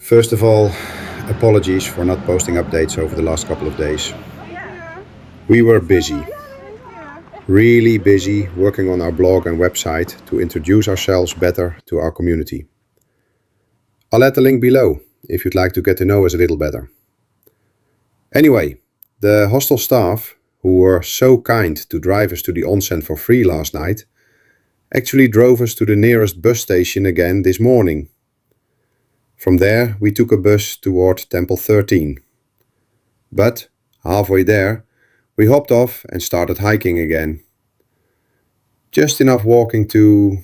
First of all, apologies for not posting updates over the last couple of days. We were busy, really busy working on our blog and website to introduce ourselves better to our community. I'll add the link below if you'd like to get to know us a little better. Anyway, the hostel staff, who were so kind to drive us to the onsen for free last night, actually drove us to the nearest bus station again this morning. From there, we took a bus toward Temple 13. But, halfway there, we hopped off and started hiking again. Just enough walking to,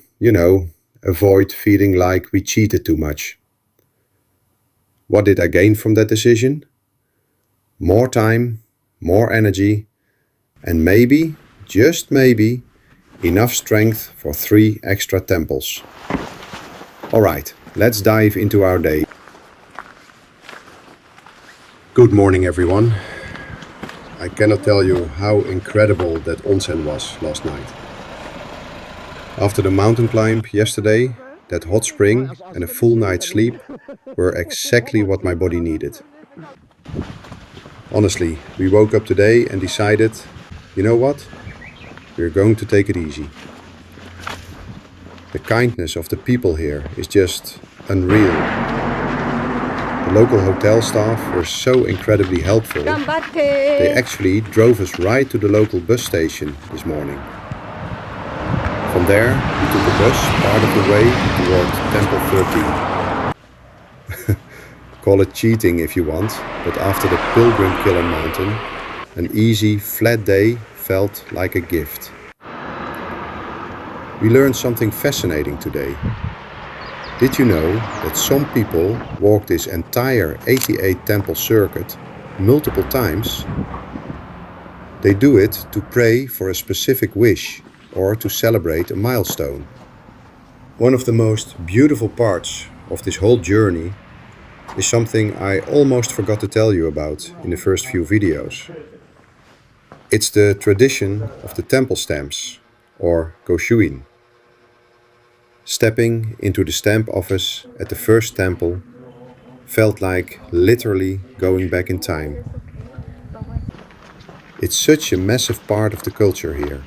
avoid feeling like we cheated too much. What did I gain from that decision? More time, more energy, and maybe, just maybe, enough strength for 3 extra temples. Alright, let's dive into our day. Good morning, everyone. I cannot tell you how incredible that onsen was last night. After the mountain climb yesterday, that hot spring and a full night's sleep were exactly what my body needed. Honestly, we woke up today and decided, you know what? We're going to take it easy. The kindness of the people here is just unreal. The local hotel staff were so incredibly helpful. They actually drove us right to the local bus station this morning. From there, we took a bus part of the way toward Temple 13. Call it cheating if you want, but after the Pilgrim Killer Mountain, an easy, flat day felt like a gift. We learned something fascinating today. Did you know that some people walk this entire 88 temple circuit multiple times? They do it to pray for a specific wish or to celebrate a milestone. One of the most beautiful parts of this whole journey is something I almost forgot to tell you about in the first few videos. It's the tradition of the temple stamps, or goshuin. Stepping into the stamp office at the first temple felt like literally going back in time. It's such a massive part of the culture here.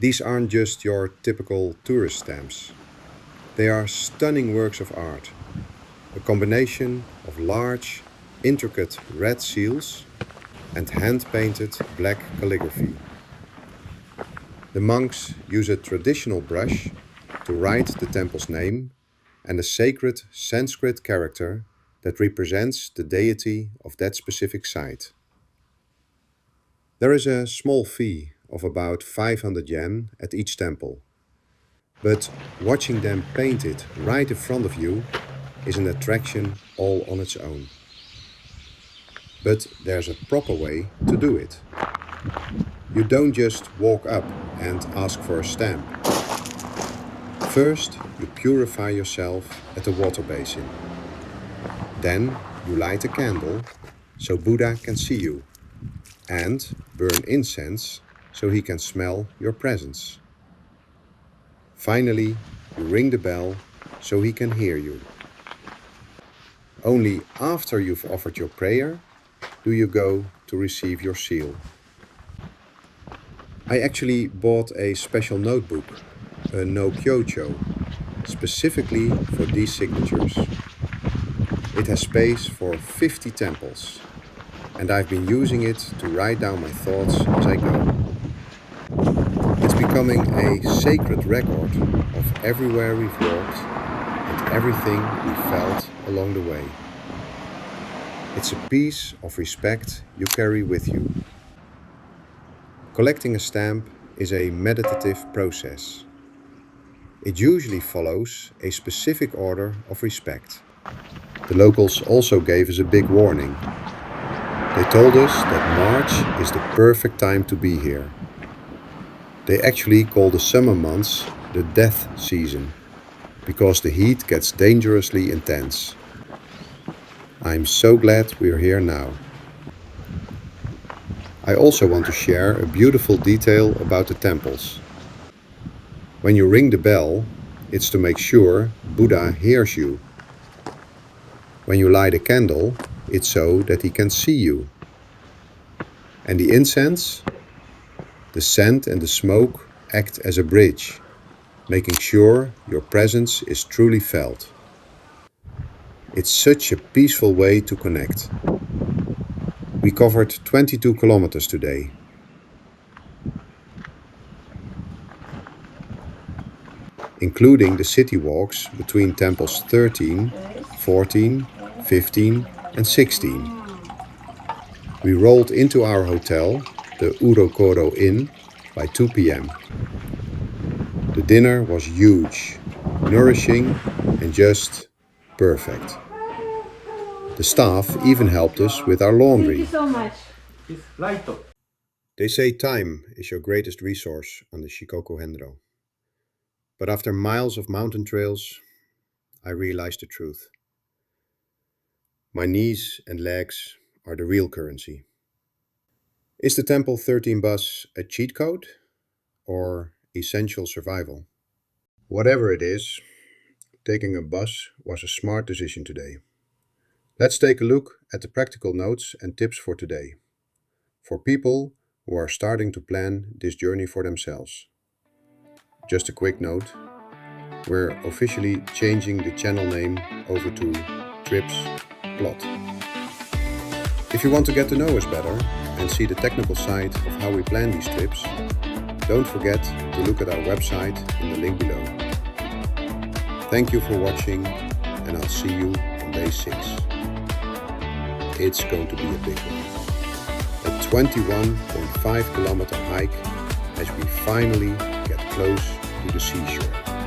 These aren't just your typical tourist stamps. They are stunning works of art, a combination of large, intricate red seals and hand-painted black calligraphy. The monks use a traditional brush to write the temple's name and a sacred Sanskrit character that represents the deity of that specific site. There is a small fee of about 500 yen at each temple, but watching them paint it right in front of you is an attraction all on its own. But there's a proper way to do it. You don't just walk up and ask for a stamp. First, you purify yourself at the water basin. Then you light a candle so Buddha can see you, and burn incense so he can smell your presence. Finally, you ring the bell so he can hear you. Only after you've offered your prayer do you go to receive your seal. I actually bought a special notebook, a no kyocho, specifically for these signatures. It has space for 50 temples, and I've been using it to write down my thoughts as I go. It's becoming a sacred record of everywhere we've walked and everything we felt along the way. It's a piece of respect you carry with you. Collecting a stamp is a meditative process. It usually follows a specific order of respect. The locals also gave us a big warning. They told us that March is the perfect time to be here. They actually call the summer months the death season, because the heat gets dangerously intense. I'm so glad we're here now. I also want to share a beautiful detail about the temples. When you ring the bell, It's to make sure Buddha hears you. When you light a candle, it's so that he can see you. And the incense, the scent and the smoke act as a bridge, making sure your presence is truly felt. It's such a peaceful way to connect. We covered 22 kilometers today. Including the city walks between temples 13, 14, 15 and 16. We rolled into our hotel, the Urokoro Inn, by 2 p.m. The dinner was huge, nourishing and just perfect. The staff even helped us with our laundry. Thank you so much. They say time is your greatest resource on the Shikoku Hendro. But after miles of mountain trails, I realized the truth. My knees and legs are the real currency. Is the Temple 13 bus a cheat code or essential survival? Whatever it is, taking a bus was a smart decision today. Let's take a look at the practical notes and tips for today, for people who are starting to plan this journey for themselves. Just a quick note, we're officially changing the channel name over to Trips Plot. If you want to get to know us better and see the technical side of how we plan these trips, don't forget to look at our website in the link below. Thank you for watching, and I'll see you on day 6. It's going to be a big one. A 21.5 kilometer hike as we finally get close to the seashore.